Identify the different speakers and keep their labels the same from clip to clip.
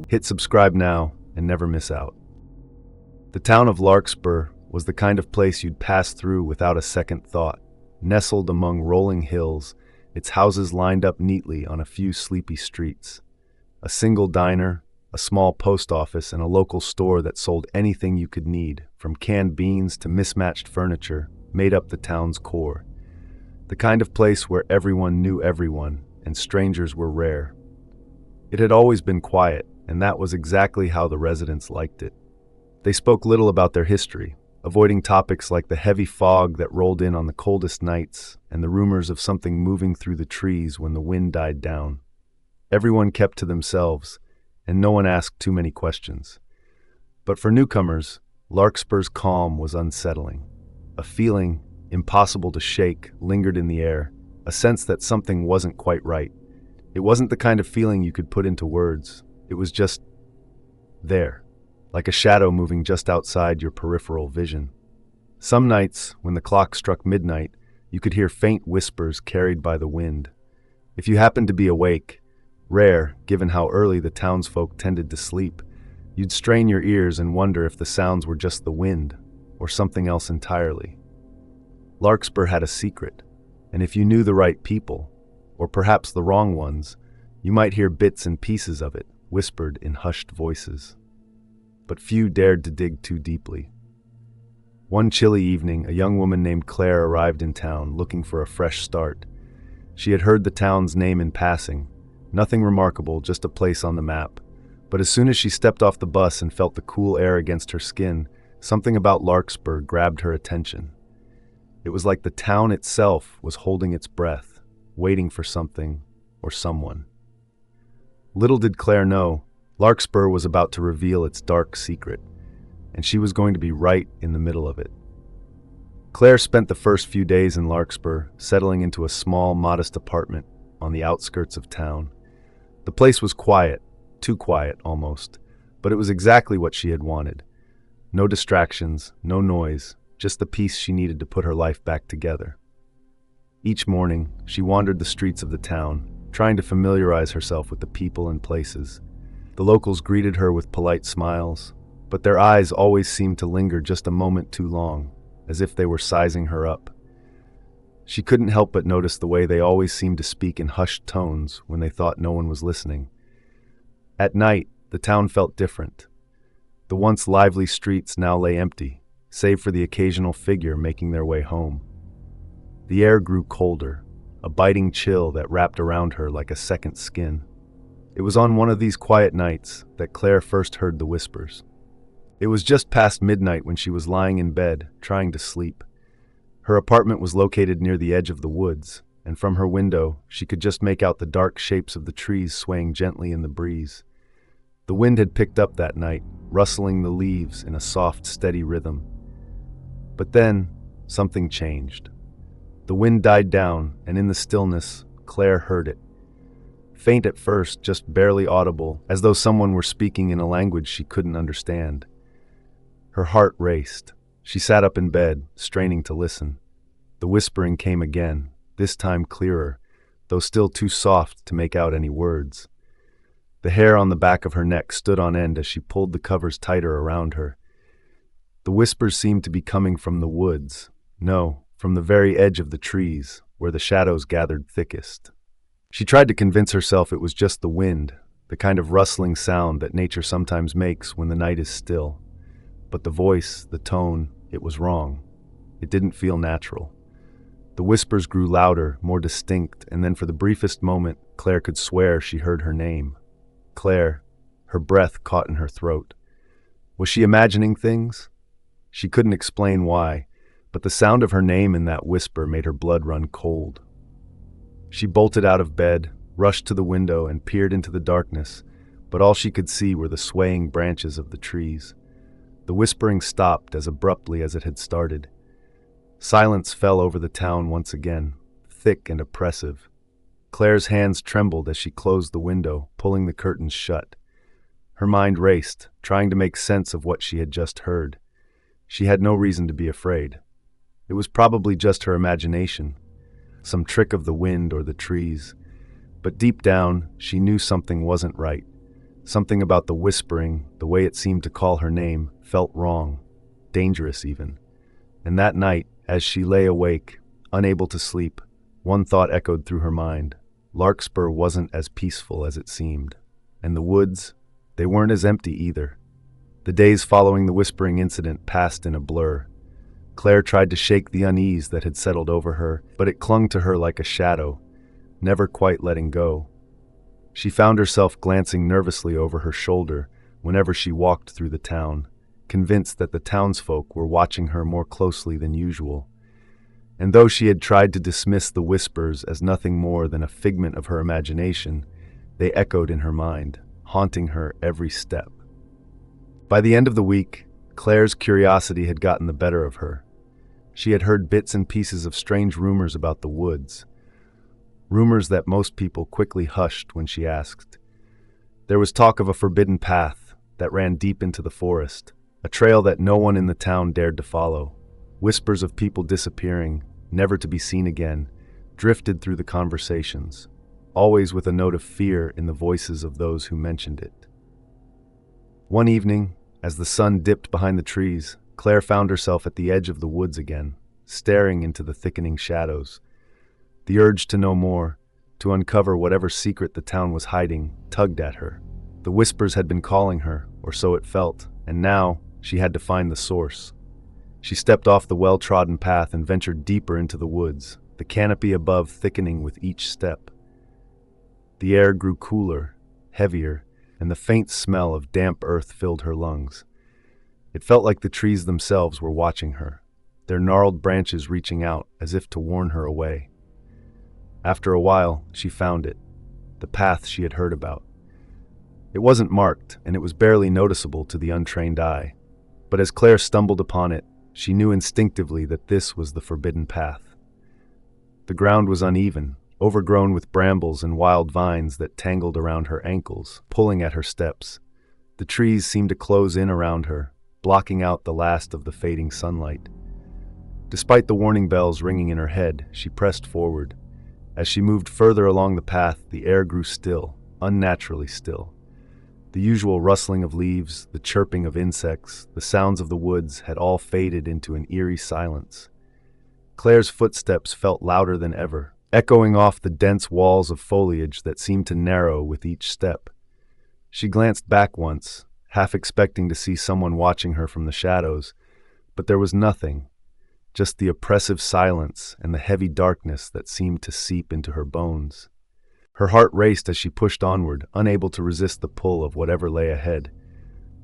Speaker 1: Hit subscribe now and never miss out. The town of Larkspur was the kind of place you'd pass through without a second thought. Nestled among rolling hills, its houses lined up neatly on a few sleepy streets. A single diner, a small post office, and a local store that sold anything you could need, from canned beans to mismatched furniture, made up the town's core. The kind of place where everyone knew everyone, and strangers were rare. It had always been quiet, and that was exactly how the residents liked it. They spoke little about their history, avoiding topics like the heavy fog that rolled in on the coldest nights and the rumors of something moving through the trees when the wind died down. Everyone kept to themselves, and no one asked too many questions. But for newcomers, Larkspur's calm was unsettling. A feeling, impossible to shake, lingered in the air, a sense that something wasn't quite right. It wasn't the kind of feeling you could put into words. It was just there, like a shadow moving just outside your peripheral vision. Some nights, when the clock struck midnight, you could hear faint whispers carried by the wind. If you happened to be awake, rare, given how early the townsfolk tended to sleep, you'd strain your ears and wonder if the sounds were just the wind or something else entirely. Larkspur had a secret, and if you knew the right people, or perhaps the wrong ones, you might hear bits and pieces of it, whispered in hushed voices. But few dared to dig too deeply. One chilly evening, a young woman named Claire arrived in town, looking for a fresh start. She had heard the town's name in passing. Nothing remarkable, just a place on the map. But as soon as she stepped off the bus and felt the cool air against her skin, something about Larkspur grabbed her attention. It was like the town itself was holding its breath, waiting for something or someone. Little did Claire know, Larkspur was about to reveal its dark secret, and she was going to be right in the middle of it. Claire spent the first few days in Larkspur, settling into a small, modest apartment on the outskirts of town. The place was quiet, too quiet almost, but it was exactly what she had wanted. No distractions, no noise, just the peace she needed to put her life back together. Each morning, she wandered the streets of the town, trying to familiarize herself with the people and places. The locals greeted her with polite smiles, but their eyes always seemed to linger just a moment too long, as if they were sizing her up. She couldn't help but notice the way they always seemed to speak in hushed tones when they thought no one was listening. At night, the town felt different. The once lively streets now lay empty, save for the occasional figure making their way home. The air grew colder, a biting chill that wrapped around her like a second skin. It was on one of these quiet nights that Claire first heard the whispers. It was just past midnight when she was lying in bed, trying to sleep. Her apartment was located near the edge of the woods, and from her window, she could just make out the dark shapes of the trees swaying gently in the breeze. The wind had picked up that night, rustling the leaves in a soft, steady rhythm. But then, something changed. The wind died down, and in the stillness, Claire heard it. Faint at first, just barely audible, as though someone were speaking in a language she couldn't understand. Her heart raced. She sat up in bed, straining to listen. The whispering came again, this time clearer, though still too soft to make out any words. The hair on the back of her neck stood on end as she pulled the covers tighter around her. The whispers seemed to be coming from the woods. No, from the very edge of the trees, where the shadows gathered thickest. She tried to convince herself it was just the wind, the kind of rustling sound that nature sometimes makes when the night is still. But the voice, the tone, it was wrong. It didn't feel natural. The whispers grew louder, more distinct, and then for the briefest moment, Claire could swear she heard her name. Claire, her breath caught in her throat. Was she imagining things? She couldn't explain why, but the sound of her name in that whisper made her blood run cold. She bolted out of bed, rushed to the window, and peered into the darkness, but all she could see were the swaying branches of the trees. The whispering stopped as abruptly as it had started. Silence fell over the town once again, thick and oppressive. Claire's hands trembled as she closed the window, pulling the curtains shut. Her mind raced, trying to make sense of what she had just heard. She had no reason to be afraid. It was probably just her imagination, some trick of the wind or the trees. But deep down, she knew something wasn't right. Something about the whispering, the way it seemed to call her name, felt wrong, dangerous even. And that night, as she lay awake, unable to sleep, one thought echoed through her mind. Larkspur wasn't as peaceful as it seemed. And the woods, they weren't as empty either. The days following the whispering incident passed in a blur. Claire tried to shake the unease that had settled over her, but it clung to her like a shadow, never quite letting go. She found herself glancing nervously over her shoulder whenever she walked through the town, convinced that the townsfolk were watching her more closely than usual. And though she had tried to dismiss the whispers as nothing more than a figment of her imagination, they echoed in her mind, haunting her every step. By the end of the week, Claire's curiosity had gotten the better of her. She had heard bits and pieces of strange rumors about the woods, rumors that most people quickly hushed when she asked. There was talk of a forbidden path that ran deep into the forest, a trail that no one in the town dared to follow. Whispers of people disappearing, never to be seen again, drifted through the conversations, always with a note of fear in the voices of those who mentioned it. One evening, as the sun dipped behind the trees, Claire found herself at the edge of the woods again, staring into the thickening shadows. The urge to know more, to uncover whatever secret the town was hiding, tugged at her. The whispers had been calling her, or so it felt, and now she had to find the source. She stepped off the well-trodden path and ventured deeper into the woods, the canopy above thickening with each step. The air grew cooler, heavier, and the faint smell of damp earth filled her lungs. It felt like the trees themselves were watching her, their gnarled branches reaching out as if to warn her away. After a while, she found it, the path she had heard about. It wasn't marked, and it was barely noticeable to the untrained eye. But as Claire stumbled upon it, she knew instinctively that this was the forbidden path. The ground was uneven, overgrown with brambles and wild vines that tangled around her ankles, pulling at her steps. The trees seemed to close in around her, blocking out the last of the fading sunlight. Despite the warning bells ringing in her head, she pressed forward. As she moved further along the path, the air grew still, unnaturally still. The usual rustling of leaves, the chirping of insects, the sounds of the woods had all faded into an eerie silence. Claire's footsteps felt louder than ever, echoing off the dense walls of foliage that seemed to narrow with each step. She glanced back once, half expecting to see someone watching her from the shadows, but there was nothing. Just the oppressive silence and the heavy darkness that seemed to seep into her bones. Her heart raced as she pushed onward, unable to resist the pull of whatever lay ahead.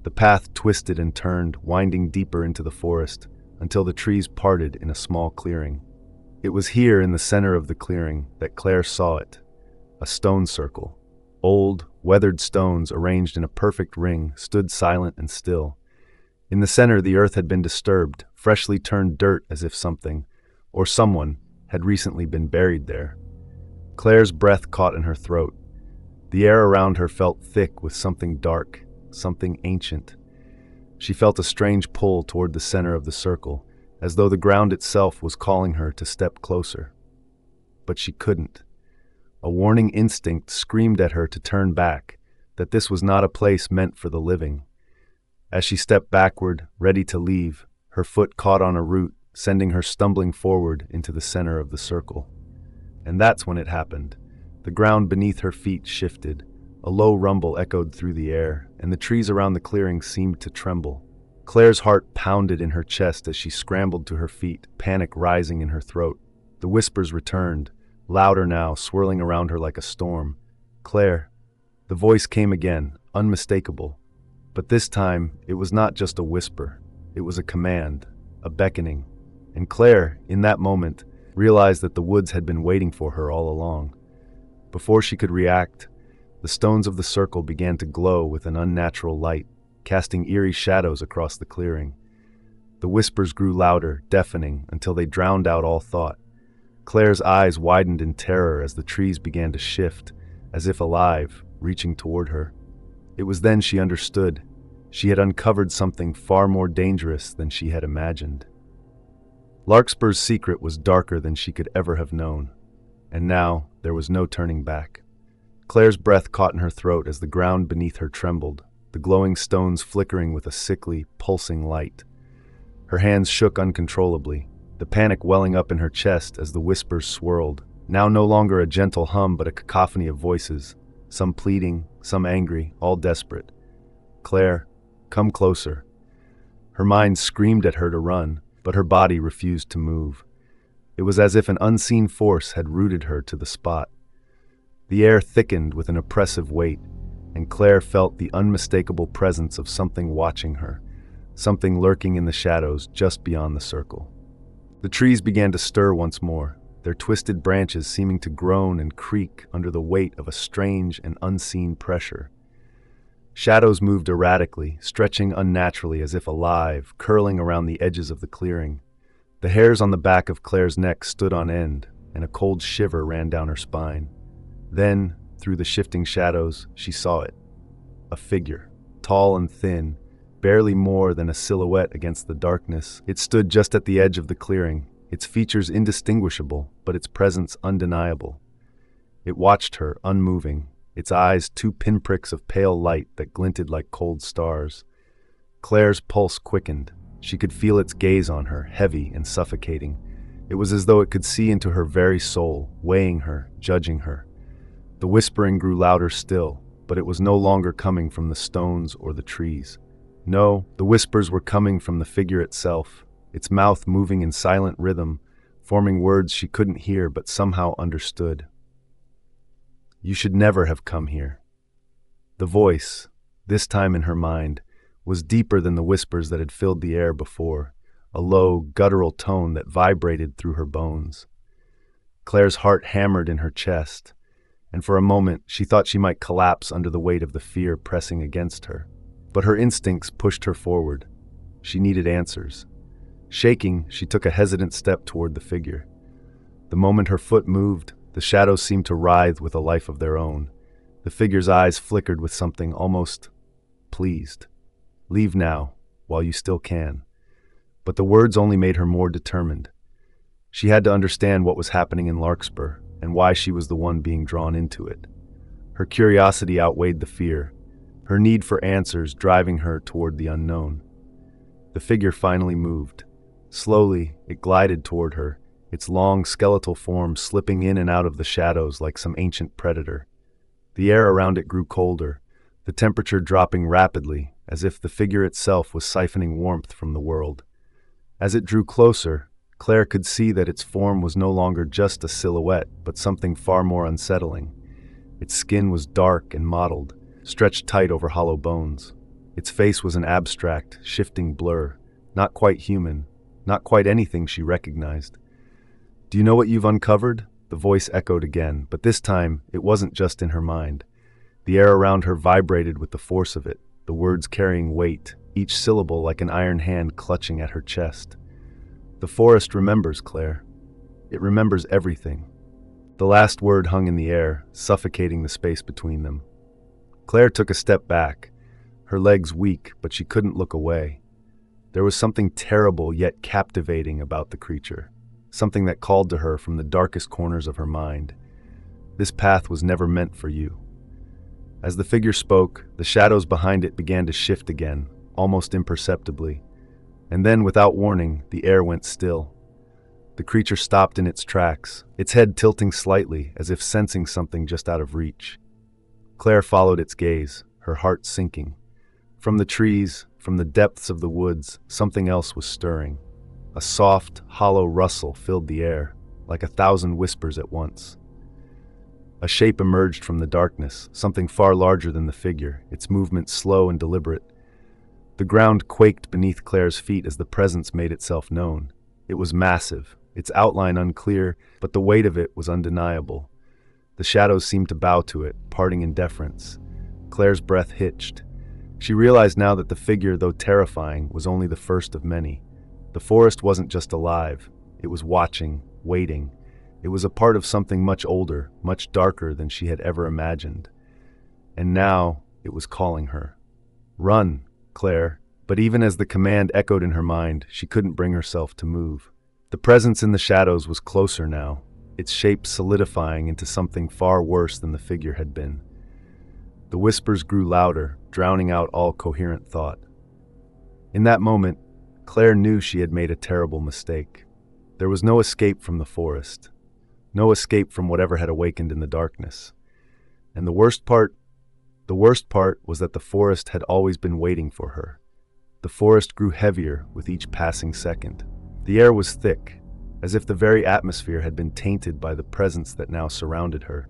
Speaker 1: The path twisted and turned, winding deeper into the forest, until the trees parted in a small clearing. It was here in the center of the clearing that Claire saw it, a stone circle. Old, weathered stones arranged in a perfect ring stood silent and still. In the center, the earth had been disturbed, freshly turned dirt as if something, or someone, had recently been buried there. Claire's breath caught in her throat. The air around her felt thick with something dark, something ancient. She felt a strange pull toward the center of the circle, as though the ground itself was calling her to step closer. But she couldn't. A warning instinct screamed at her to turn back, that this was not a place meant for the living. As she stepped backward, ready to leave, her foot caught on a root, sending her stumbling forward into the center of the circle. And that's when it happened. The ground beneath her feet shifted. A low rumble echoed through the air, and the trees around the clearing seemed to tremble. Claire's heart pounded in her chest as she scrambled to her feet, panic rising in her throat. The whispers returned, louder now, swirling around her like a storm. "Claire." The voice came again, unmistakable. But this time, it was not just a whisper. It was a command, a beckoning. And Claire, in that moment, realized that the woods had been waiting for her all along. Before she could react, the stones of the circle began to glow with an unnatural light, casting eerie shadows across the clearing. The whispers grew louder, deafening, until they drowned out all thought. Claire's eyes widened in terror as the trees began to shift, as if alive, reaching toward her. It was then she understood. She had uncovered something far more dangerous than she had imagined. Larkspur's secret was darker than she could ever have known, and now there was no turning back. Claire's breath caught in her throat as the ground beneath her trembled, the glowing stones flickering with a sickly, pulsing light. Her hands shook uncontrollably, the panic welling up in her chest as the whispers swirled, now no longer a gentle hum but a cacophony of voices, some pleading, some angry, all desperate. "Claire, come closer." Her mind screamed at her to run, but her body refused to move. It was as if an unseen force had rooted her to the spot. The air thickened with an oppressive weight, and Claire felt the unmistakable presence of something watching her, something lurking in the shadows just beyond the circle. The trees began to stir once more, their twisted branches seeming to groan and creak under the weight of a strange and unseen pressure. Shadows moved erratically, stretching unnaturally as if alive, curling around the edges of the clearing. The hairs on the back of Claire's neck stood on end, and a cold shiver ran down her spine. Then, through the shifting shadows, she saw it. A figure, tall and thin, barely more than a silhouette against the darkness. It stood just at the edge of the clearing, its features indistinguishable, but its presence undeniable. It watched her, unmoving, its eyes two pinpricks of pale light that glinted like cold stars. Claire's pulse quickened. She could feel its gaze on her, heavy and suffocating. It was as though it could see into her very soul, weighing her, judging her. The whispering grew louder still, but it was no longer coming from the stones or the trees. No, the whispers were coming from the figure itself, its mouth moving in silent rhythm, forming words she couldn't hear but somehow understood. "You should never have come here." The voice, this time in her mind, was deeper than the whispers that had filled the air before, a low, guttural tone that vibrated through her bones. Claire's heart hammered in her chest, and for a moment she thought she might collapse under the weight of the fear pressing against her. But her instincts pushed her forward. She needed answers. Shaking, she took a hesitant step toward the figure. The moment her foot moved, the shadows seemed to writhe with a life of their own. The figure's eyes flickered with something almost pleased. "Leave now, while you still can." But the words only made her more determined. She had to understand what was happening in Larkspur, and why she was the one being drawn into it. Her curiosity outweighed the fear, her need for answers driving her toward the unknown. The figure finally moved. Slowly, it glided toward her, its long skeletal form slipping in and out of the shadows like some ancient predator. The air around it grew colder, the temperature dropping rapidly, as if the figure itself was siphoning warmth from the world. As it drew closer, Claire could see that its form was no longer just a silhouette, but something far more unsettling. Its skin was dark and mottled, stretched tight over hollow bones. Its face was an abstract, shifting blur, not quite human, not quite anything she recognized. "Do you know what you've uncovered?" The voice echoed again, but this time it wasn't just in her mind. The air around her vibrated with the force of it, the words carrying weight, each syllable like an iron hand clutching at her chest. "The forest remembers, Claire. It remembers everything." The last word hung in the air, suffocating the space between them. Claire took a step back, her legs weak, but she couldn't look away. There was something terrible yet captivating about the creature, something that called to her from the darkest corners of her mind. "This path was never meant for you." As the figure spoke, the shadows behind it began to shift again, almost imperceptibly. And then, without warning, the air went still. The creature stopped in its tracks, its head tilting slightly, as if sensing something just out of reach. Claire followed its gaze, her heart sinking. From the trees, from the depths of the woods, something else was stirring. A soft, hollow rustle filled the air, like 1,000 whispers at once. A shape emerged from the darkness, something far larger than the figure, its movement slow and deliberate. The ground quaked beneath Claire's feet as the presence made itself known. It was massive, its outline unclear, but the weight of it was undeniable. The shadows seemed to bow to it, parting in deference. Claire's breath hitched. She realized now that the figure, though terrifying, was only the first of many. The forest wasn't just alive. It was watching, waiting. It was a part of something much older, much darker than she had ever imagined. And now it was calling her. "Run, Claire." But even as the command echoed in her mind, she couldn't bring herself to move. The presence in the shadows was closer now. its shape solidifying into something far worse than the figure had been. The whispers grew louder, drowning out all coherent thought. In that moment, Claire knew she had made a terrible mistake. There was no escape from the forest, no escape from whatever had awakened in the darkness. And the worst part was that the forest had always been waiting for her. The forest grew heavier with each passing second. The air was thick, as if the very atmosphere had been tainted by the presence that now surrounded her.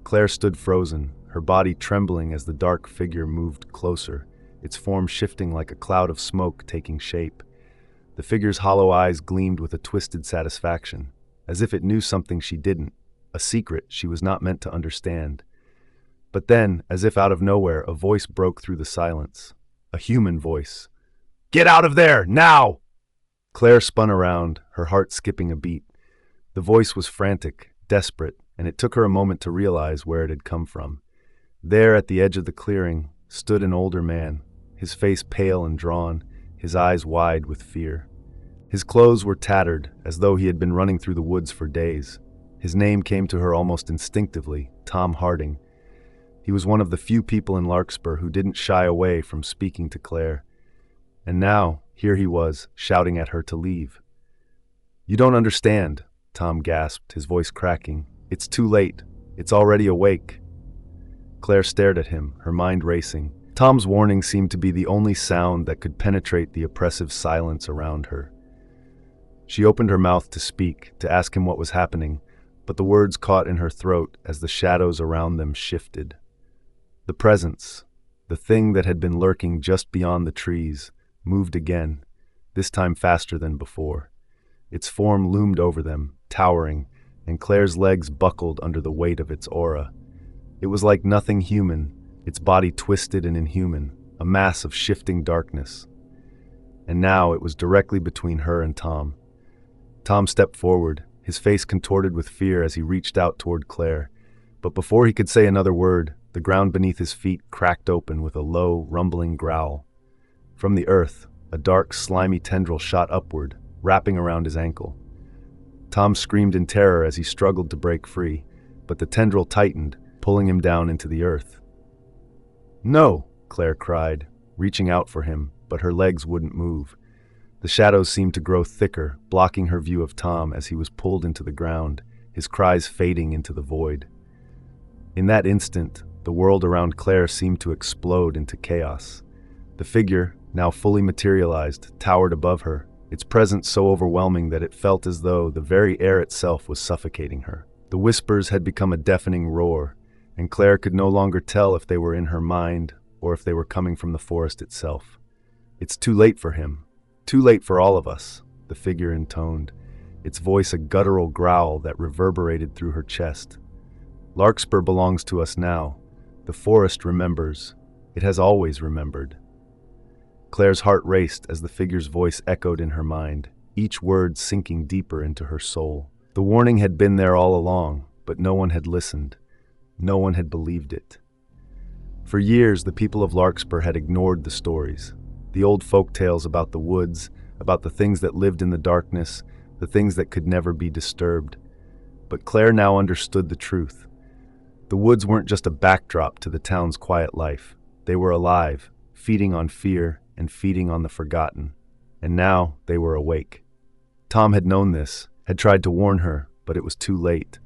Speaker 1: Claire stood frozen, her body trembling as the dark figure moved closer, its form shifting like a cloud of smoke taking shape. The figure's hollow eyes gleamed with a twisted satisfaction, as if it knew something she didn't, a secret she was not meant to understand. But then, as if out of nowhere, a voice broke through the silence. A human voice. "Get out of there, now!" Claire spun around, her heart skipping a beat. The voice was frantic, desperate, and it took her a moment to realize where it had come from. There, at the edge of the clearing, stood an older man, his face pale and drawn, his eyes wide with fear. His clothes were tattered, as though he had been running through the woods for days. His name came to her almost instinctively, Tom Harding. He was one of the few people in Larkspur who didn't shy away from speaking to Claire. And now, here he was, shouting at her to leave. "You don't understand," Tom gasped, his voice cracking. "It's too late. It's already awake." Claire stared at him, her mind racing. Tom's warning seemed to be the only sound that could penetrate the oppressive silence around her. She opened her mouth to speak, to ask him what was happening, but the words caught in her throat as the shadows around them shifted. The presence, the thing that had been lurking just beyond the trees, moved again, this time faster than before. Its form loomed over them, towering, and Claire's legs buckled under the weight of its aura. It was like nothing human, its body twisted and inhuman, a mass of shifting darkness. And now it was directly between her and Tom. Tom stepped forward, his face contorted with fear as he reached out toward Claire. But before he could say another word, the ground beneath his feet cracked open with a low, rumbling growl. From the earth, a dark, slimy tendril shot upward, wrapping around his ankle. Tom screamed in terror as he struggled to break free, but the tendril tightened, pulling him down into the earth. "No!" Claire cried, reaching out for him, but her legs wouldn't move. The shadows seemed to grow thicker, blocking her view of Tom as he was pulled into the ground, his cries fading into the void. In that instant, the world around Claire seemed to explode into chaos. The figure, now fully materialized, towered above her, its presence so overwhelming that it felt as though the very air itself was suffocating her. The whispers had become a deafening roar, and Claire could no longer tell if they were in her mind or if they were coming from the forest itself. "It's too late for him. Too late for all of us," the figure intoned, its voice a guttural growl that reverberated through her chest. "Larkspur belongs to us now. The forest remembers. It has always remembered." Claire's heart raced as the figure's voice echoed in her mind, each word sinking deeper into her soul. The warning had been there all along, but no one had listened. No one had believed it. For years, the people of Larkspur had ignored the stories, the old folk tales about the woods, about the things that lived in the darkness, the things that could never be disturbed. But Claire now understood the truth. The woods weren't just a backdrop to the town's quiet life. They were alive, feeding on fear and feeding on the forgotten. And now they were awake. Tom had known this, had tried to warn her, but it was too late.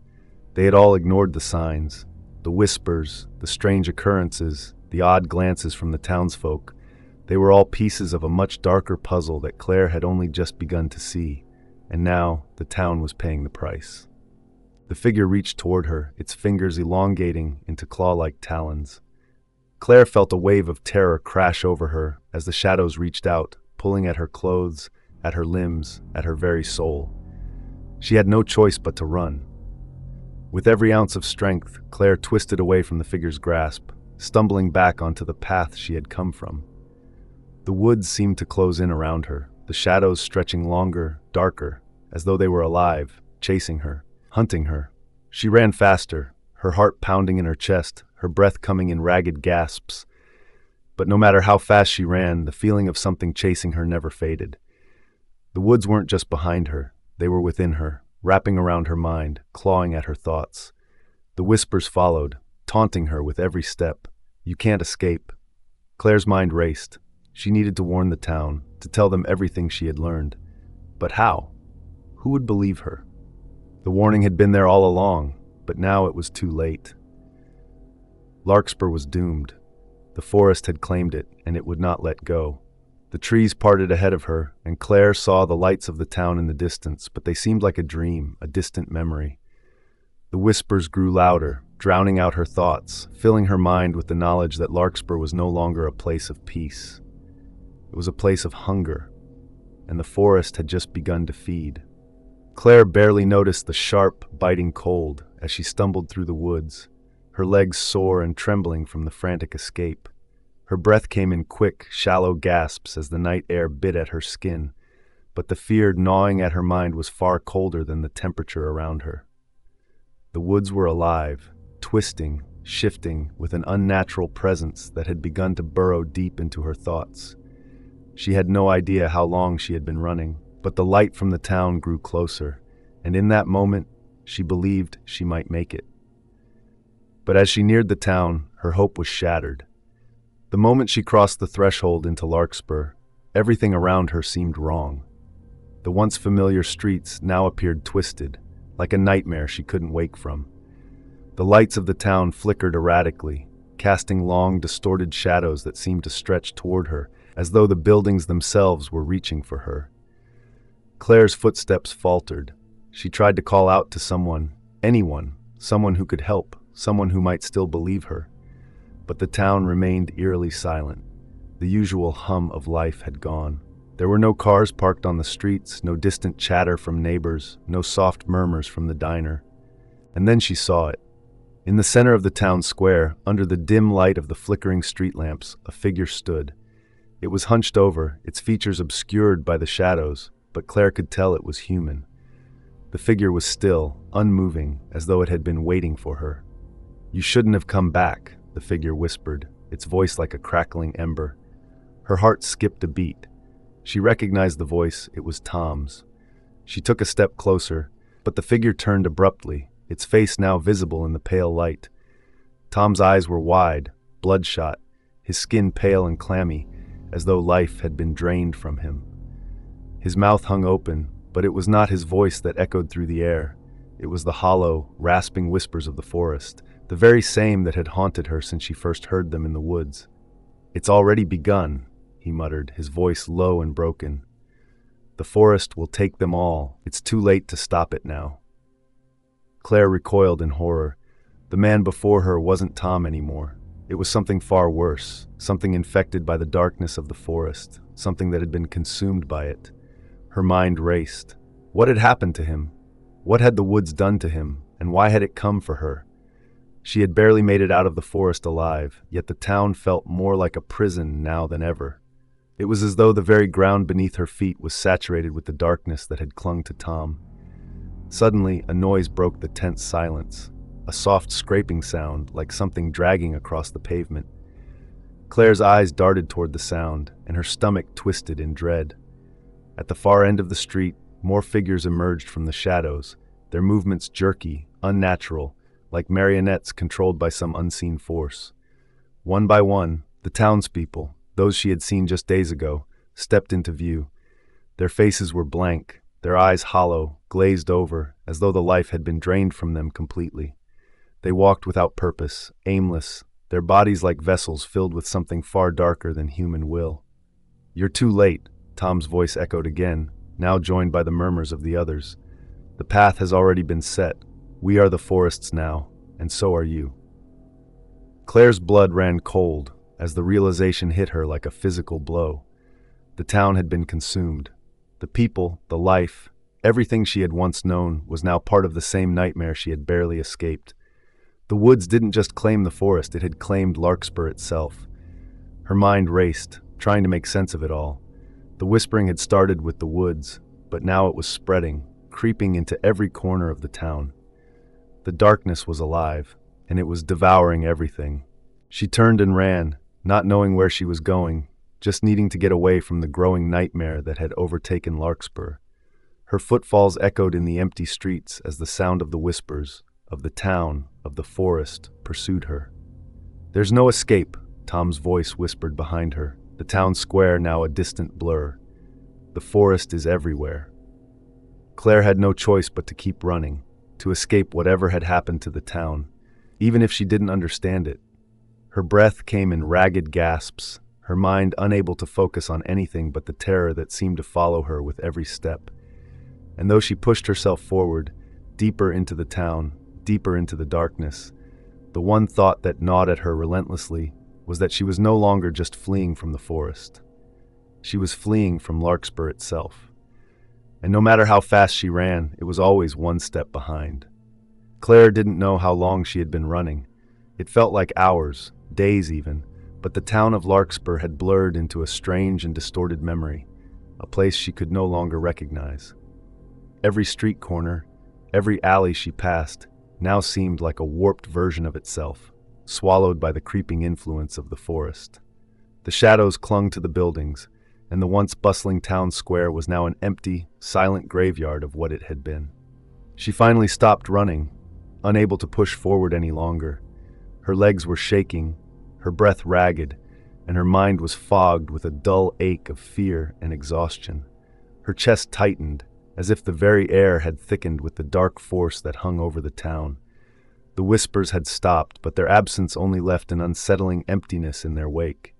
Speaker 1: They had all ignored the signs, the whispers, the strange occurrences, the odd glances from the townsfolk. They were all pieces of a much darker puzzle that Claire had only just begun to see, and now the town was paying the price. The figure reached toward her, its fingers elongating into claw-like talons. Claire felt a wave of terror crash over her as the shadows reached out, pulling at her clothes, at her limbs, at her very soul. She had no choice but to run. With every ounce of strength, Claire twisted away from the figure's grasp, stumbling back onto the path she had come from. The woods seemed to close in around her, the shadows stretching longer, darker, as though they were alive, chasing her, hunting her. She ran faster, her heart pounding in her chest, her breath coming in ragged gasps. But no matter how fast she ran, the feeling of something chasing her never faded. The woods weren't just behind her, they were within her, wrapping around her mind, clawing at her thoughts. The whispers followed, taunting her with every step. You can't escape. Claire's mind raced. She needed to warn the town, to tell them everything she had learned. But how? Who would believe her? The warning had been there all along, but now it was too late. Larkspur was doomed. The forest had claimed it, and it would not let go. The trees parted ahead of her, and Claire saw the lights of the town in the distance, but they seemed like a dream, a distant memory. The whispers grew louder, drowning out her thoughts, filling her mind with the knowledge that Larkspur was no longer a place of peace. It was a place of hunger, and the forest had just begun to feed. Claire barely noticed the sharp, biting cold as she stumbled through the woods, her legs sore and trembling from the frantic escape. Her breath came in quick, shallow gasps as the night air bit at her skin, but the fear gnawing at her mind was far colder than the temperature around her. The woods were alive, twisting, shifting with an unnatural presence that had begun to burrow deep into her thoughts. She had no idea how long she had been running, but the light from the town grew closer, and in that moment, she believed she might make it. But as she neared the town, her hope was shattered. The moment she crossed the threshold into Larkspur, everything around her seemed wrong. The once familiar streets now appeared twisted, like a nightmare she couldn't wake from. The lights of the town flickered erratically, casting long, distorted shadows that seemed to stretch toward her, as though the buildings themselves were reaching for her. Claire's footsteps faltered. She tried to call out to someone, anyone, someone who could help, someone who might still believe her. But the town remained eerily silent. The usual hum of life had gone. There were no cars parked on the streets, no distant chatter from neighbors, no soft murmurs from the diner. And then she saw it. In the center of the town square, under the dim light of the flickering street lamps, a figure stood. It was hunched over, its features obscured by the shadows, but Claire could tell it was human. The figure was still, unmoving, as though it had been waiting for her. "You shouldn't have come back," the figure whispered, its voice like a crackling ember. Her heart skipped a beat. She recognized the voice. It was Tom's. She took a step closer, but the figure turned abruptly, its face now visible in the pale light. Tom's eyes were wide, bloodshot, his skin pale and clammy, as though life had been drained from him. His mouth hung open, but it was not his voice that echoed through the air. It was the hollow, rasping whispers of the forest, the very same that had haunted her since she first heard them in the woods. "It's already begun," he muttered, his voice low and broken. "The forest will take them all. It's too late to stop it now." Claire recoiled in horror. The man before her wasn't Tom anymore. It was something far worse, something infected by the darkness of the forest, something that had been consumed by it. Her mind raced. What had happened to him? What had the woods done to him, and why had it come for her? She had barely made it out of the forest alive, yet the town felt more like a prison now than ever. It was as though the very ground beneath her feet was saturated with the darkness that had clung to Tom. Suddenly, a noise broke the tense silence, a soft scraping sound like something dragging across the pavement. Claire's eyes darted toward the sound, and her stomach twisted in dread. At the far end of the street, more figures emerged from the shadows, their movements jerky, unnatural, like marionettes controlled by some unseen force. One by one, the townspeople, those she had seen just days ago, stepped into view. Their faces were blank, their eyes hollow, glazed over, as though the life had been drained from them completely. They walked without purpose, aimless, their bodies like vessels filled with something far darker than human will. "You're too late," Tom's voice echoed again, now joined by the murmurs of the others. "The path has already been set. We are the forests now, and so are you." Claire's blood ran cold as the realization hit her like a physical blow. The town had been consumed. The people, the life, everything she had once known was now part of the same nightmare she had barely escaped. The woods didn't just claim the forest, it had claimed Larkspur itself. Her mind raced, trying to make sense of it all. The whispering had started with the woods, but now it was spreading, creeping into every corner of the town. The darkness was alive, and it was devouring everything. She turned and ran, not knowing where she was going, just needing to get away from the growing nightmare that had overtaken Larkspur. Her footfalls echoed in the empty streets as the sound of the whispers, of the town, of the forest, pursued her. "There's no escape," Tom's voice whispered behind her, the town square now a distant blur. "The forest is everywhere." Claire had no choice but to keep running, to escape whatever had happened to the town, even if she didn't understand it. Her breath came in ragged gasps, her mind unable to focus on anything but the terror that seemed to follow her with every step. And though she pushed herself forward, deeper into the town, deeper into the darkness, the one thought that gnawed at her relentlessly was that she was no longer just fleeing from the forest. She was fleeing from Larkspur itself. And no matter how fast she ran, it was always one step behind. Claire didn't know how long she had been running. It felt like hours, days even, but the town of Larkspur had blurred into a strange and distorted memory, a place she could no longer recognize. Every street corner, every alley she passed, now seemed like a warped version of itself, swallowed by the creeping influence of the forest. The shadows clung to the buildings, and the once bustling town square was now an empty, silent graveyard of what it had been. She finally stopped running, unable to push forward any longer. Her legs were shaking, her breath ragged, and her mind was fogged with a dull ache of fear and exhaustion. Her chest tightened, as if the very air had thickened with the dark force that hung over the town. The whispers had stopped, but their absence only left an unsettling emptiness in their wake.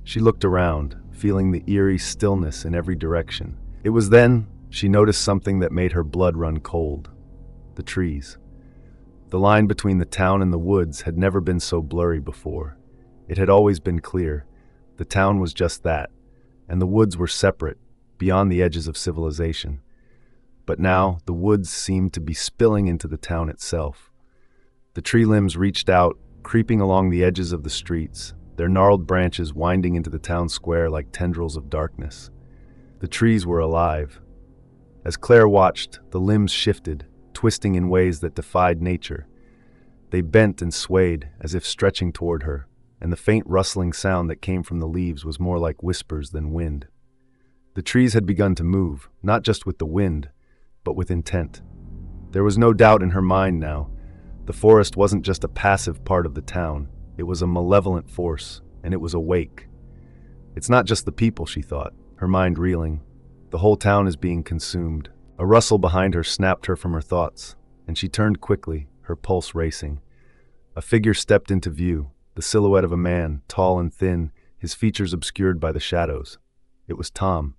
Speaker 1: She looked around, feeling the eerie stillness in every direction. It was then she noticed something that made her blood run cold. The trees. The line between the town and the woods had never been so blurry before. It had always been clear. The town was just that, and the woods were separate, beyond the edges of civilization. But now the woods seemed to be spilling into the town itself. The tree limbs reached out, creeping along the edges of the streets, their gnarled branches winding into the town square like tendrils of darkness. The trees were alive. As Claire watched, the limbs shifted, twisting in ways that defied nature. They bent and swayed, as if stretching toward her, and the faint rustling sound that came from the leaves was more like whispers than wind. The trees had begun to move, not just with the wind, but with intent. There was no doubt in her mind now. The forest wasn't just a passive part of the town. It was a malevolent force, and it was awake. It's not just the people, she thought, her mind reeling. The whole town is being consumed. A rustle behind her snapped her from her thoughts, and she turned quickly, her pulse racing. A figure stepped into view, the silhouette of a man, tall and thin, his features obscured by the shadows. It was Tom,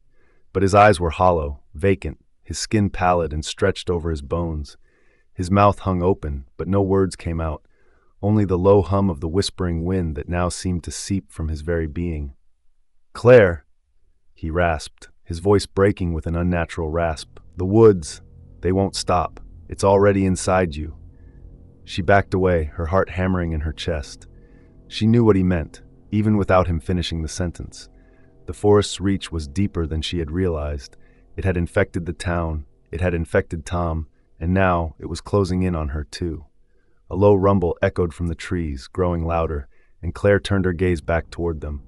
Speaker 1: but his eyes were hollow, vacant, his skin pallid and stretched over his bones. His mouth hung open, but no words came out, only the low hum of the whispering wind that now seemed to seep from his very being. "Claire," he rasped, his voice breaking with an unnatural rasp. "The woods, they won't stop. It's already inside you." She backed away, her heart hammering in her chest. She knew what he meant, even without him finishing the sentence. The forest's reach was deeper than she had realized. It had infected the town, it had infected Tom, and now it was closing in on her too. A low rumble echoed from the trees, growing louder, and Claire turned her gaze back toward them.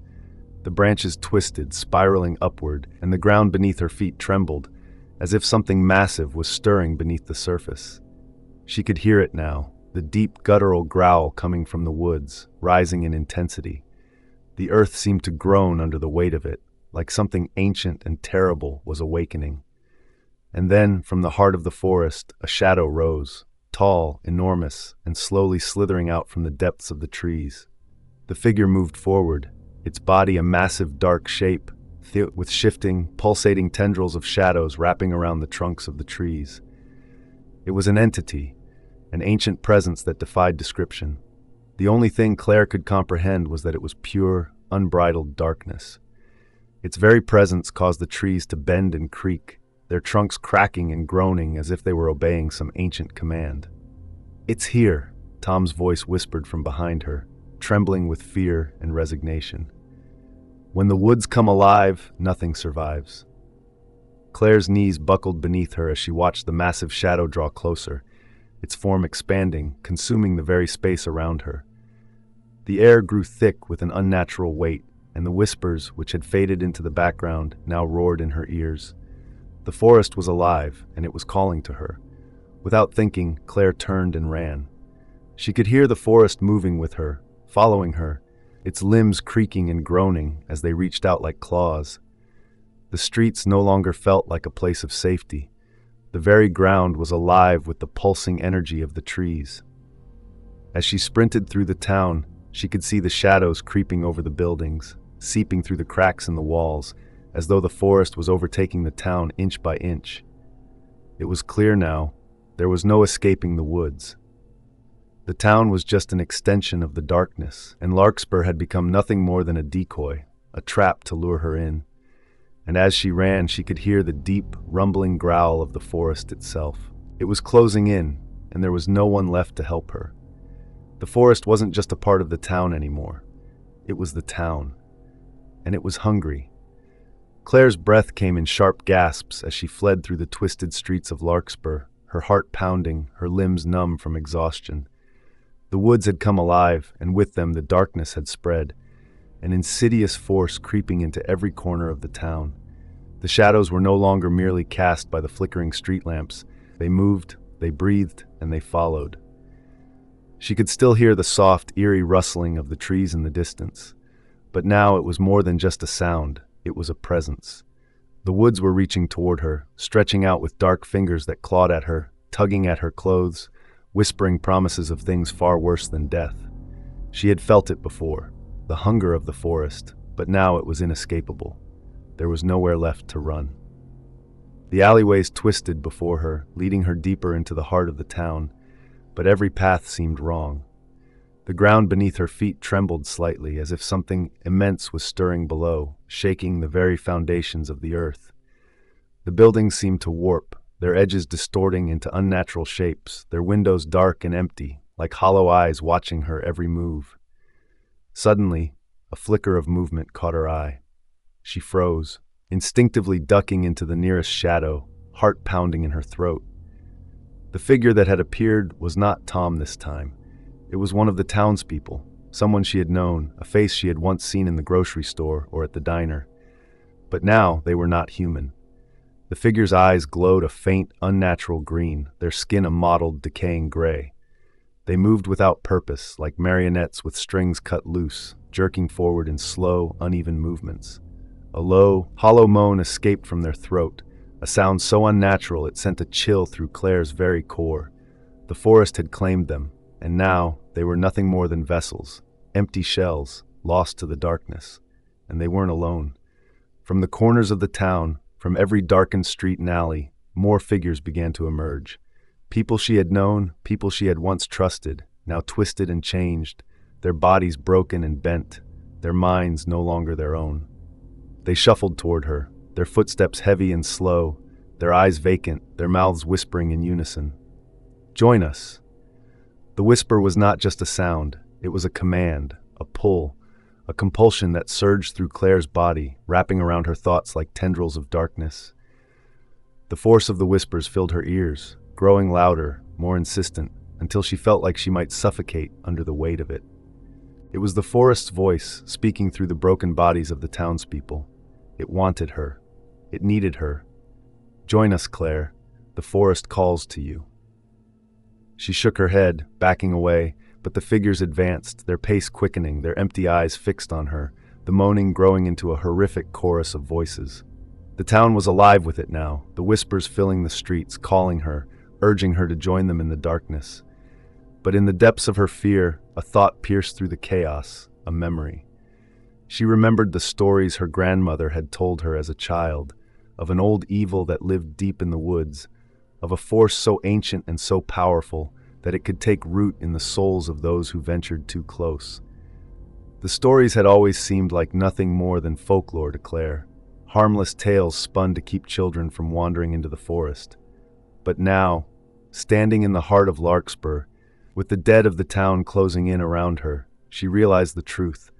Speaker 1: The branches twisted, spiraling upward, and the ground beneath her feet trembled, as if something massive was stirring beneath the surface. She could hear it now, the deep guttural growl coming from the woods, rising in intensity. The earth seemed to groan under the weight of it, like something ancient and terrible was awakening. And then, from the heart of the forest, a shadow rose, tall, enormous, and slowly slithering out from the depths of the trees. The figure moved forward, its body a massive dark shape, with shifting, pulsating tendrils of shadows wrapping around the trunks of the trees. It was an entity, an ancient presence that defied description. The only thing Claire could comprehend was that it was pure, unbridled darkness. Its very presence caused the trees to bend and creak, their trunks cracking and groaning as if they were obeying some ancient command. "It's here," Tom's voice whispered from behind her, trembling with fear and resignation. "When the woods come alive, nothing survives." Claire's knees buckled beneath her as she watched the massive shadow draw closer, its form expanding, consuming the very space around her. The air grew thick with an unnatural weight, and the whispers, which had faded into the background, now roared in her ears. The forest was alive, and it was calling to her. Without thinking, Claire turned and ran. She could hear the forest moving with her, following her, its limbs creaking and groaning as they reached out like claws. The streets no longer felt like a place of safety. The very ground was alive with the pulsing energy of the trees. As she sprinted through the town, she could see the shadows creeping over the buildings, seeping through the cracks in the walls, as though the forest was overtaking the town inch by inch. It was clear now. There was no escaping the woods. The town was just an extension of the darkness, and Larkspur had become nothing more than a decoy, a trap to lure her in. And as she ran, she could hear the deep, rumbling growl of the forest itself. It was closing in, and there was no one left to help her. The forest wasn't just a part of the town anymore. It was the town. And it was hungry. Claire's breath came in sharp gasps as she fled through the twisted streets of Larkspur, her heart pounding, her limbs numb from exhaustion. The woods had come alive, and with them the darkness had spread, an insidious force creeping into every corner of the town. The shadows were no longer merely cast by the flickering street lamps. They moved, they breathed, and they followed. She could still hear the soft, eerie rustling of the trees in the distance. But now it was more than just a sound, it was a presence. The woods were reaching toward her, stretching out with dark fingers that clawed at her, tugging at her clothes, whispering promises of things far worse than death. She had felt it before, the hunger of the forest, but now it was inescapable. There was nowhere left to run. The alleyways twisted before her, leading her deeper into the heart of the town, but every path seemed wrong. The ground beneath her feet trembled slightly, as if something immense was stirring below, shaking the very foundations of the earth. The buildings seemed to warp, their edges distorting into unnatural shapes, their windows dark and empty, like hollow eyes watching her every move. Suddenly, a flicker of movement caught her eye. She froze, instinctively ducking into the nearest shadow, heart pounding in her throat. The figure that had appeared was not Tom this time. It was one of the townspeople, someone she had known, a face she had once seen in the grocery store or at the diner. But now they were not human. The figure's eyes glowed a faint, unnatural green, their skin a mottled, decaying gray. They moved without purpose, like marionettes with strings cut loose, jerking forward in slow, uneven movements. A low, hollow moan escaped from their throat, a sound so unnatural it sent a chill through Claire's very core. The forest had claimed them, and now they were nothing more than vessels, empty shells, lost to the darkness. And they weren't alone. From the corners of the town, from every darkened street and alley, more figures began to emerge. People she had known, people she had once trusted, now twisted and changed, their bodies broken and bent, their minds no longer their own. They shuffled toward her, their footsteps heavy and slow, their eyes vacant, their mouths whispering in unison. "Join us." The whisper was not just a sound, it was a command, a pull, a compulsion that surged through Claire's body, wrapping around her thoughts like tendrils of darkness. The force of the whispers filled her ears, growing louder, more insistent, until she felt like she might suffocate under the weight of it. It was the forest's voice speaking through the broken bodies of the townspeople. It wanted her. It needed her. "Join us, Claire. The forest calls to you." She shook her head, backing away, but the figures advanced, their pace quickening, their empty eyes fixed on her, the moaning growing into a horrific chorus of voices. The town was alive with it now, the whispers filling the streets, calling her, urging her to join them in the darkness. But in the depths of her fear, a thought pierced through the chaos, a memory. She remembered the stories her grandmother had told her as a child, of an old evil that lived deep in the woods, of a force so ancient and so powerful that it could take root in the souls of those who ventured too close. The stories had always seemed like nothing more than folklore to Claire, harmless tales spun to keep children from wandering into the forest. But now, standing in the heart of Larkspur, with the dead of the town closing in around her, she realized the truth.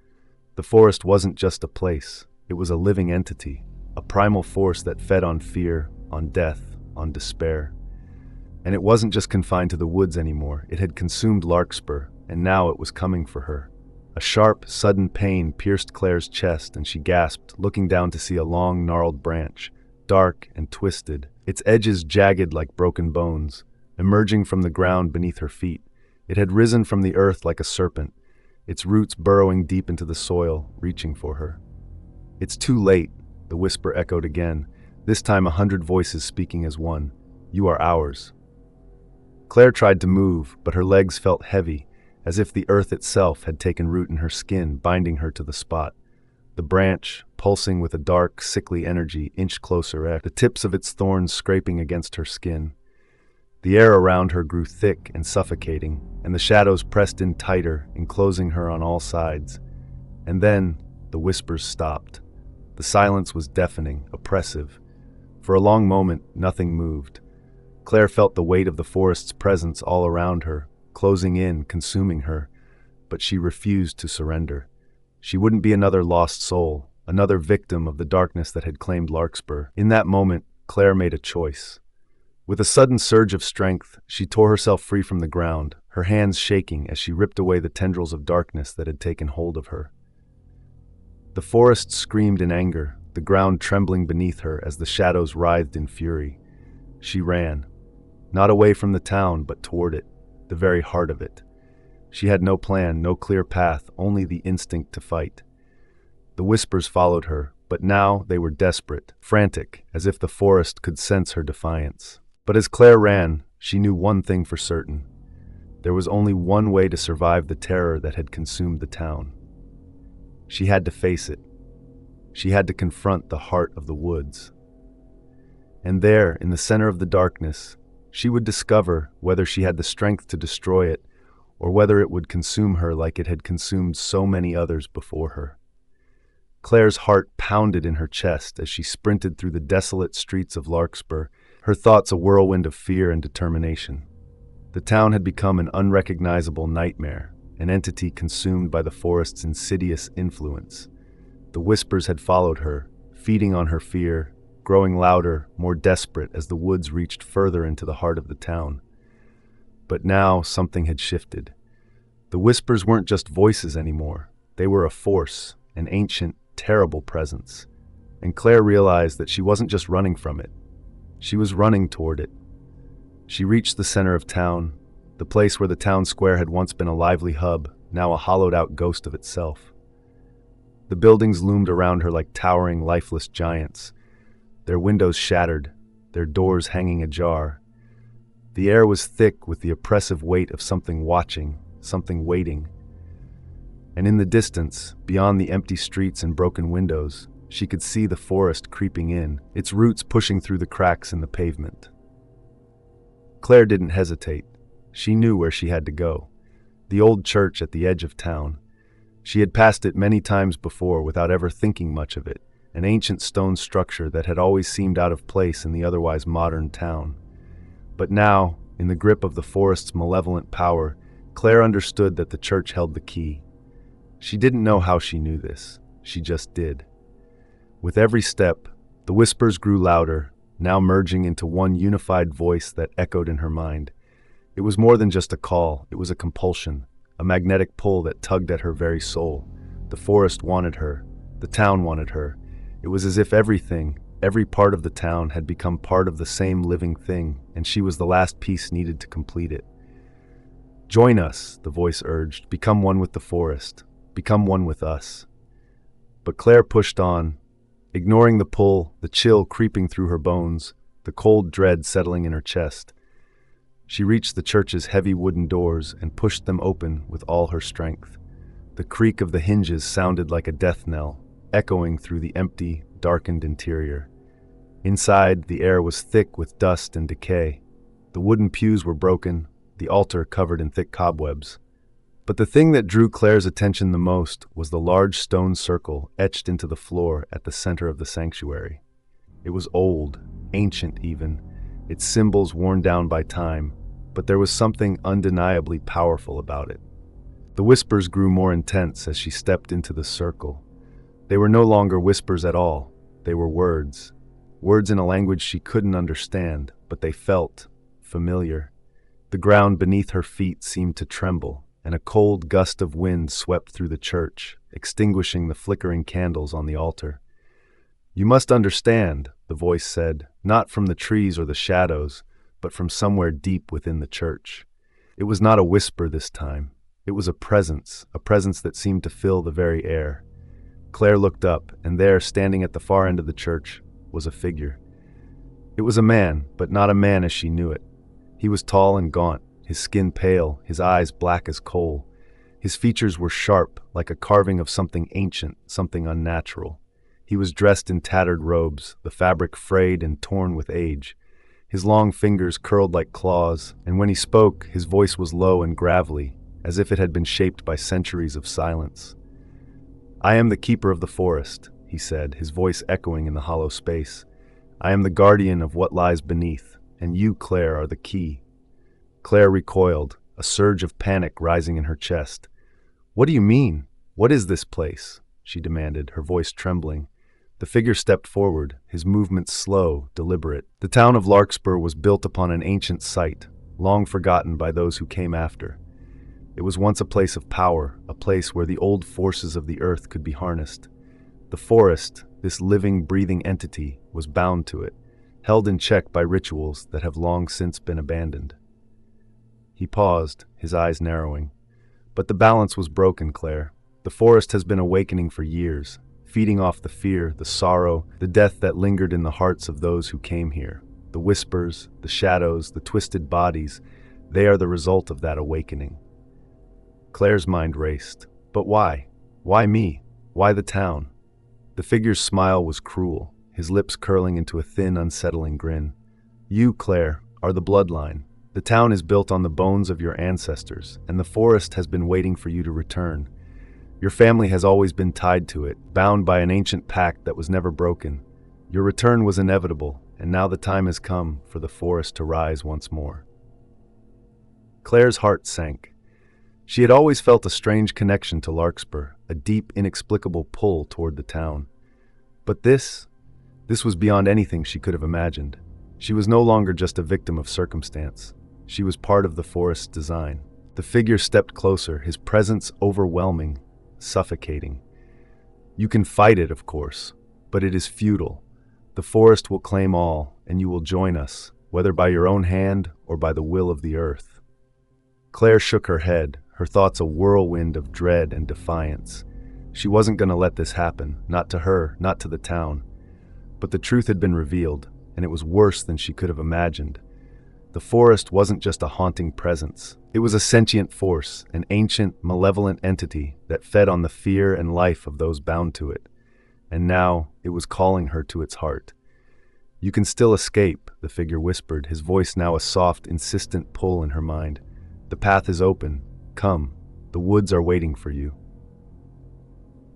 Speaker 1: The forest wasn't just a place, it was a living entity, a primal force that fed on fear, on death, on despair. And it wasn't just confined to the woods anymore, it had consumed Larkspur, and now it was coming for her. A sharp, sudden pain pierced Claire's chest, and she gasped, looking down to see a long, gnarled branch, dark and twisted, its edges jagged like broken bones, emerging from the ground beneath her feet. It had risen from the earth like a serpent, its roots burrowing deep into the soil, reaching for her. "It's too late," the whisper echoed again, this time 100 voices speaking as one. "You are ours." Claire tried to move, but her legs felt heavy, as if the earth itself had taken root in her skin, binding her to the spot. The branch, pulsing with a dark, sickly energy, inched closer, the tips of its thorns scraping against her skin. The air around her grew thick and suffocating, and the shadows pressed in tighter, enclosing her on all sides. And then the whispers stopped. The silence was deafening, oppressive. For a long moment, nothing moved. Claire felt the weight of the forest's presence all around her, closing in, consuming her, but she refused to surrender. She wouldn't be another lost soul, another victim of the darkness that had claimed Larkspur. In that moment, Claire made a choice. With a sudden surge of strength, she tore herself free from the ground, her hands shaking as she ripped away the tendrils of darkness that had taken hold of her. The forest screamed in anger, the ground trembling beneath her as the shadows writhed in fury. She ran, not away from the town, but toward it, the very heart of it. She had no plan, no clear path, only the instinct to fight. The whispers followed her, but now they were desperate, frantic, as if the forest could sense her defiance. But as Claire ran, she knew one thing for certain. There was only one way to survive the terror that had consumed the town. She had to face it. She had to confront the heart of the woods. And there, in the center of the darkness, she would discover whether she had the strength to destroy it, or whether it would consume her like it had consumed so many others before her. Claire's heart pounded in her chest as she sprinted through the desolate streets of Larkspur, her thoughts a whirlwind of fear and determination. The town had become an unrecognizable nightmare, an entity consumed by the forest's insidious influence. The whispers had followed her, feeding on her fear, growing louder, more desperate as the woods reached further into the heart of the town. But now something had shifted. The whispers weren't just voices anymore. They were a force, an ancient, terrible presence. And Claire realized that she wasn't just running from it. She was running toward it. She reached the center of town, the place where the town square had once been a lively hub, now a hollowed-out ghost of itself. The buildings loomed around her like towering, lifeless giants, their windows shattered, their doors hanging ajar. The air was thick with the oppressive weight of something watching, something waiting. And in the distance, beyond the empty streets and broken windows, she could see the forest creeping in, its roots pushing through the cracks in the pavement. Claire didn't hesitate. She knew where she had to go. The old church at the edge of town. She had passed it many times before without ever thinking much of it, an ancient stone structure that had always seemed out of place in the otherwise modern town. But now, in the grip of the forest's malevolent power, Claire understood that the church held the key. She didn't know how she knew this. She just did. With every step, the whispers grew louder, now merging into one unified voice that echoed in her mind. It was more than just a call, it was a compulsion, a magnetic pull that tugged at her very soul. The forest wanted her, the town wanted her. It was as if everything, every part of the town had become part of the same living thing, and she was the last piece needed to complete it. "Join us," the voice urged. "Become one with the forest. Become one with us." But Claire pushed on, ignoring the pull, the chill creeping through her bones, the cold dread settling in her chest. She reached the church's heavy wooden doors and pushed them open with all her strength. The creak of the hinges sounded like a death knell, echoing through the empty, darkened interior. Inside, the air was thick with dust and decay. The wooden pews were broken, the altar covered in thick cobwebs. But the thing that drew Claire's attention the most was the large stone circle etched into the floor at the center of the sanctuary. It was old, ancient even, its symbols worn down by time, but there was something undeniably powerful about it. The whispers grew more intense as she stepped into the circle. They were no longer whispers at all. They were words. Words in a language she couldn't understand, but they felt familiar. The ground beneath her feet seemed to tremble, and a cold gust of wind swept through the church, extinguishing the flickering candles on the altar. "You must understand," the voice said, not from the trees or the shadows, but from somewhere deep within the church. It was not a whisper this time. It was a presence that seemed to fill the very air. Claire looked up, and there, standing at the far end of the church, was a figure. It was a man, but not a man as she knew it. He was tall and gaunt, his skin pale, his eyes black as coal. His features were sharp, like a carving of something ancient, something unnatural. He was dressed in tattered robes, the fabric frayed and torn with age. His long fingers curled like claws, and when he spoke, his voice was low and gravelly, as if it had been shaped by centuries of silence. "I am the keeper of the forest," he said, his voice echoing in the hollow space. "I am the guardian of what lies beneath, and you, Claire, are the key." Claire recoiled, a surge of panic rising in her chest. "What do you mean? What is this place?" she demanded, her voice trembling. The figure stepped forward, his movements slow, deliberate. The town of Larkspur was built upon an ancient site, long forgotten by those who came after. It was once a place of power, a place where the old forces of the earth could be harnessed. The forest, this living, breathing entity, was bound to it, held in check by rituals that have long since been abandoned. He paused, his eyes narrowing. "But the balance was broken, Claire. The forest has been awakening for years, feeding off the fear, the sorrow, the death that lingered in the hearts of those who came here. The whispers, the shadows, the twisted bodies, they are the result of that awakening." Claire's mind raced. But why? Why me? Why the town? The figure's smile was cruel, his lips curling into a thin, unsettling grin. "You, Claire, are the bloodline. The town is built on the bones of your ancestors, and the forest has been waiting for you to return. Your family has always been tied to it, bound by an ancient pact that was never broken. Your return was inevitable, and now the time has come for the forest to rise once more." Claire's heart sank. She had always felt a strange connection to Larkspur, a deep, inexplicable pull toward the town. But this was beyond anything she could have imagined. She was no longer just a victim of circumstance. She was part of the forest's design. The figure stepped closer, his presence overwhelming, suffocating. "You can fight it, of course, but it is futile. The forest will claim all, and you will join us, whether by your own hand or by the will of the earth." Claire shook her head, her thoughts a whirlwind of dread and defiance. She wasn't going to let this happen, not to her, not to the town. But the truth had been revealed, and it was worse than she could have imagined. The forest wasn't just a haunting presence. It was a sentient force, an ancient, malevolent entity that fed on the fear and life of those bound to it. And now it was calling her to its heart. "You can still escape," the figure whispered, his voice now a soft, insistent pull in her mind. "The path is open. Come, the woods are waiting for you."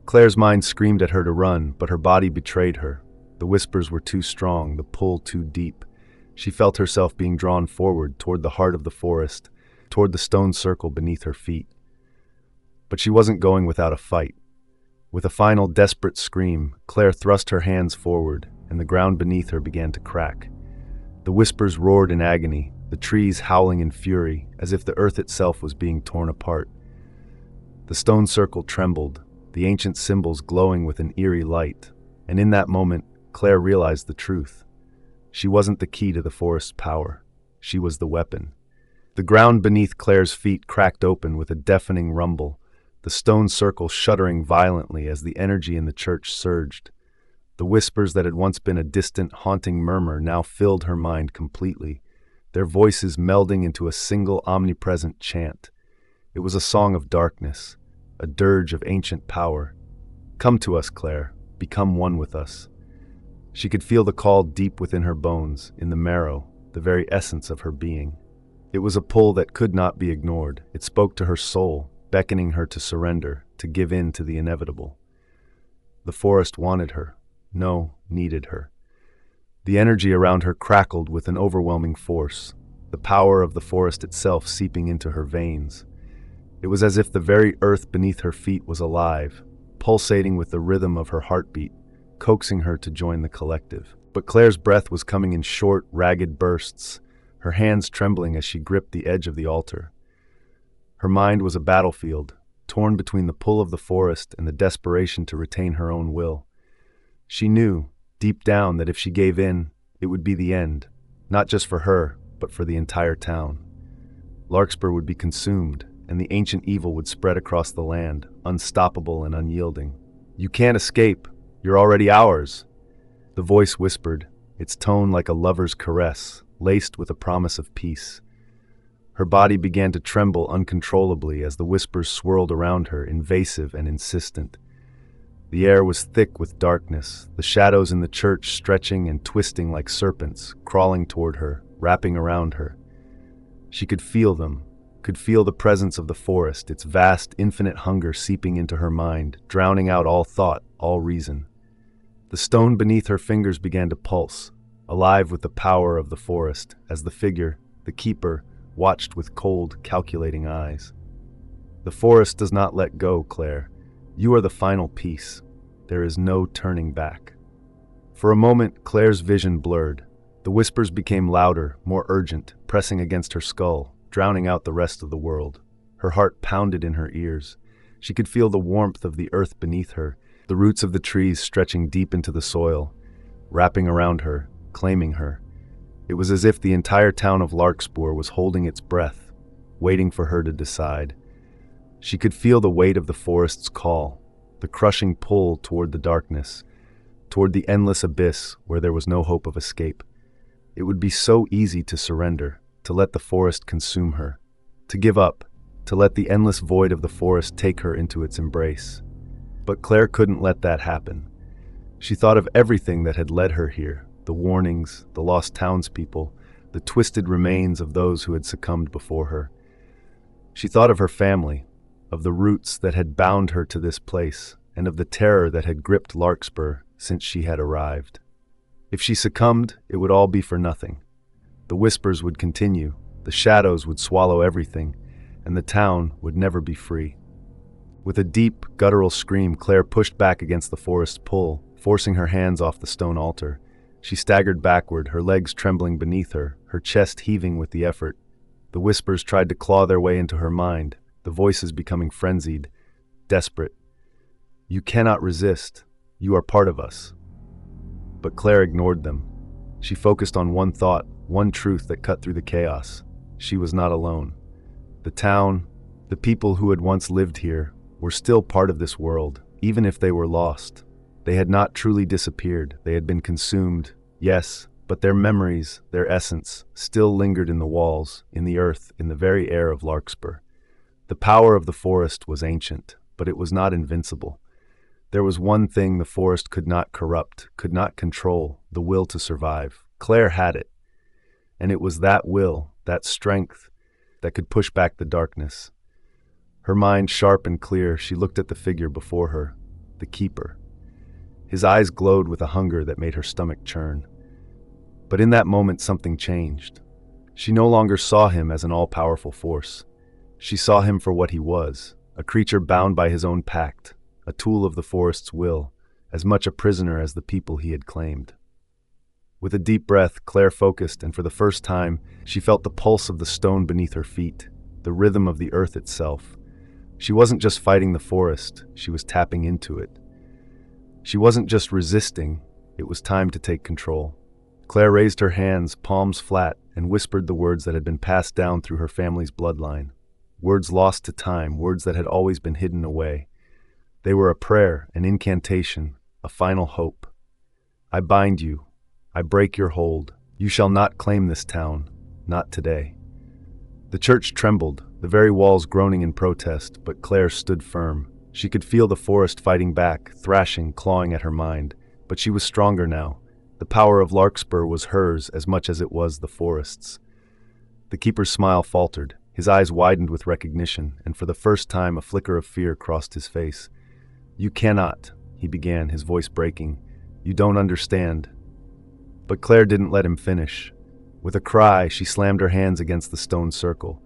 Speaker 1: Claire's mind screamed at her to run, but her body betrayed her. The whispers were too strong, the pull too deep. She felt herself being drawn forward toward the heart of the forest, toward the stone circle beneath her feet. But she wasn't going without a fight. With a final desperate scream, Claire thrust her hands forward, and the ground beneath her began to crack. The whispers roared in agony, the trees howling in fury, as if the earth itself was being torn apart. The stone circle trembled, the ancient symbols glowing with an eerie light, and in that moment, Claire realized the truth. She wasn't the key to the forest's power. She was the weapon. The ground beneath Claire's feet cracked open with a deafening rumble, the stone circle shuddering violently as the energy in the church surged. The whispers that had once been a distant, haunting murmur now filled her mind completely, their voices melding into a single omnipresent chant. It was a song of darkness, a dirge of ancient power. "Come to us, Claire. Become one with us." She could feel the call deep within her bones, in the marrow, the very essence of her being. It was a pull that could not be ignored. It spoke to her soul, beckoning her to surrender, to give in to the inevitable. The forest wanted her. No, needed her. The energy around her crackled with an overwhelming force, the power of the forest itself seeping into her veins. It was as if the very earth beneath her feet was alive, pulsating with the rhythm of her heartbeat, coaxing her to join the collective. But Claire's breath was coming in short, ragged bursts, her hands trembling as she gripped the edge of the altar. Her mind was a battlefield, torn between the pull of the forest and the desperation to retain her own will. She knew, deep down that if she gave in, it would be the end, not just for her, but for the entire town. Larkspur would be consumed, and the ancient evil would spread across the land, unstoppable and unyielding. "You can't escape. You're already ours," the voice whispered, its tone like a lover's caress, laced with a promise of peace. Her body began to tremble uncontrollably as the whispers swirled around her, invasive and insistent. The air was thick with darkness, the shadows in the church stretching and twisting like serpents, crawling toward her, wrapping around her. She could feel them, could feel the presence of the forest, its vast, infinite hunger seeping into her mind, drowning out all thought, all reason. The stone beneath her fingers began to pulse, alive with the power of the forest, as the figure, the keeper, watched with cold, calculating eyes. "The forest does not let go, Claire. You are the final piece. There is no turning back." For a moment, Claire's vision blurred. The whispers became louder, more urgent, pressing against her skull, drowning out the rest of the world. Her heart pounded in her ears. She could feel the warmth of the earth beneath her, the roots of the trees stretching deep into the soil, wrapping around her, claiming her. It was as if the entire town of Larkspur was holding its breath, waiting for her to decide. She could feel the weight of the forest's call, the crushing pull toward the darkness, toward the endless abyss where there was no hope of escape. It would be so easy to surrender, to let the forest consume her, to give up, to let the endless void of the forest take her into its embrace. But Claire couldn't let that happen. She thought of everything that had led her here, the warnings, the lost townspeople, the twisted remains of those who had succumbed before her. She thought of her family, of the roots that had bound her to this place, and of the terror that had gripped Larkspur since she had arrived. If she succumbed, it would all be for nothing. The whispers would continue, the shadows would swallow everything, and the town would never be free. With a deep, guttural scream, Claire pushed back against the forest's pull, forcing her hands off the stone altar. She staggered backward, her legs trembling beneath her, her chest heaving with the effort. The whispers tried to claw their way into her mind, the voices becoming frenzied, desperate. "You cannot resist. You are part of us." But Claire ignored them. She focused on one thought, one truth that cut through the chaos. She was not alone. The town, the people who had once lived here, were still part of this world, even if they were lost. They had not truly disappeared. They had been consumed, yes, but their memories, their essence, still lingered in the walls, in the earth, in the very air of Larkspur. The power of the forest was ancient, but it was not invincible. There was one thing the forest could not corrupt, could not control, the will to survive. Claire had it. And it was that will, that strength, that could push back the darkness. Her mind sharp and clear, she looked at the figure before her, the keeper. His eyes glowed with a hunger that made her stomach churn. But in that moment something changed. She no longer saw him as an all-powerful force. She saw him for what he was, a creature bound by his own pact, a tool of the forest's will, as much a prisoner as the people he had claimed. With a deep breath, Claire focused, and for the first time, she felt the pulse of the stone beneath her feet, the rhythm of the earth itself. She wasn't just fighting the forest, she was tapping into it. She wasn't just resisting, it was time to take control. Claire raised her hands, palms flat, and whispered the words that had been passed down through her family's bloodline. Words lost to time, words that had always been hidden away. They were a prayer, an incantation, a final hope. "I bind you. I break your hold. You shall not claim this town. Not today." The church trembled, the very walls groaning in protest, but Claire stood firm. She could feel the forest fighting back, thrashing, clawing at her mind. But she was stronger now. The power of Larkspur was hers as much as it was the forest's. The keeper's smile faltered. His eyes widened with recognition, and for the first time a flicker of fear crossed his face. "You cannot," he began, his voice breaking. "You don't understand." But Claire didn't let him finish. With a cry, she slammed her hands against the stone circle.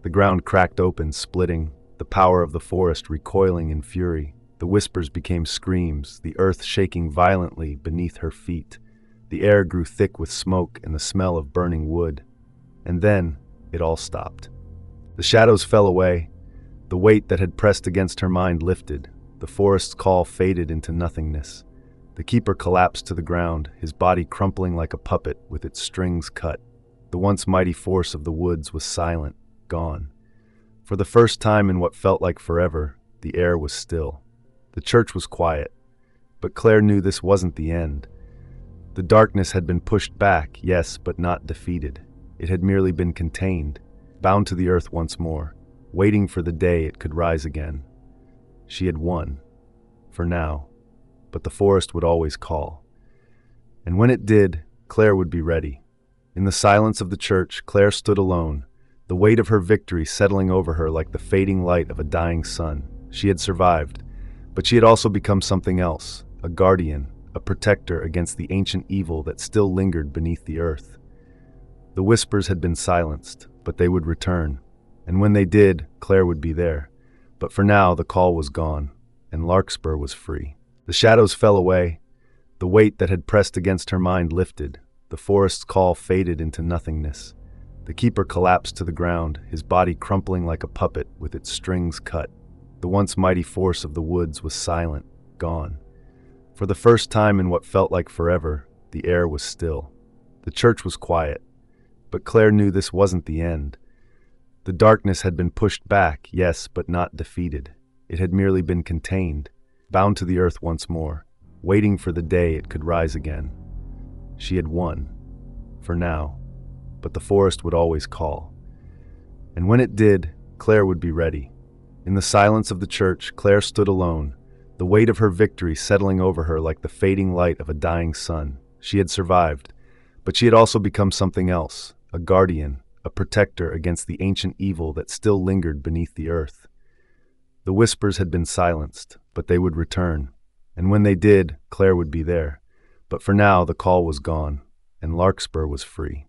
Speaker 1: The ground cracked open, splitting, the power of the forest recoiling in fury. The whispers became screams, the earth shaking violently beneath her feet. The air grew thick with smoke and the smell of burning wood. And then, it all stopped. The shadows fell away. The weight that had pressed against her mind lifted. The forest's call faded into nothingness. The keeper collapsed to the ground, his body crumpling like a puppet with its strings cut. The once mighty force of the woods was silent, gone. For the first time in what felt like forever, the air was still. The church was quiet, but Claire knew this wasn't the end. The darkness had been pushed back, yes, but not defeated. It had merely been contained, bound to the earth once more, waiting for the day it could rise again. She had won, for now, but the forest would always call. And when it did, Claire would be ready. In the silence of the church, Claire stood alone, the weight of her victory settling over her like the fading light of a dying sun. She had survived, but she had also become something else, a guardian, a protector against the ancient evil that still lingered beneath the earth. The whispers had been silenced, but they would return, and when they did, Claire would be there. But for now, the call was gone, and Larkspur was free. The shadows fell away. The weight that had pressed against her mind lifted. The forest's call faded into nothingness. The keeper collapsed to the ground, his body crumpling like a puppet with its strings cut. The once mighty force of the woods was silent, gone. For the first time in what felt like forever, the air was still. The church was quiet, but Claire knew this wasn't the end. The darkness had been pushed back, yes, but not defeated. It had merely been contained, bound to the earth once more, waiting for the day it could rise again. She had won, for now, but the forest would always call. And when it did, Claire would be ready. In the silence of the church, Claire stood alone, the weight of her victory settling over her like the fading light of a dying sun. She had survived, but she had also become something else, a guardian, a protector against the ancient evil that still lingered beneath the earth. The whispers had been silenced, but they would return, and when they did, Claire would be there. But for now, the call was gone, and Larkspur was free.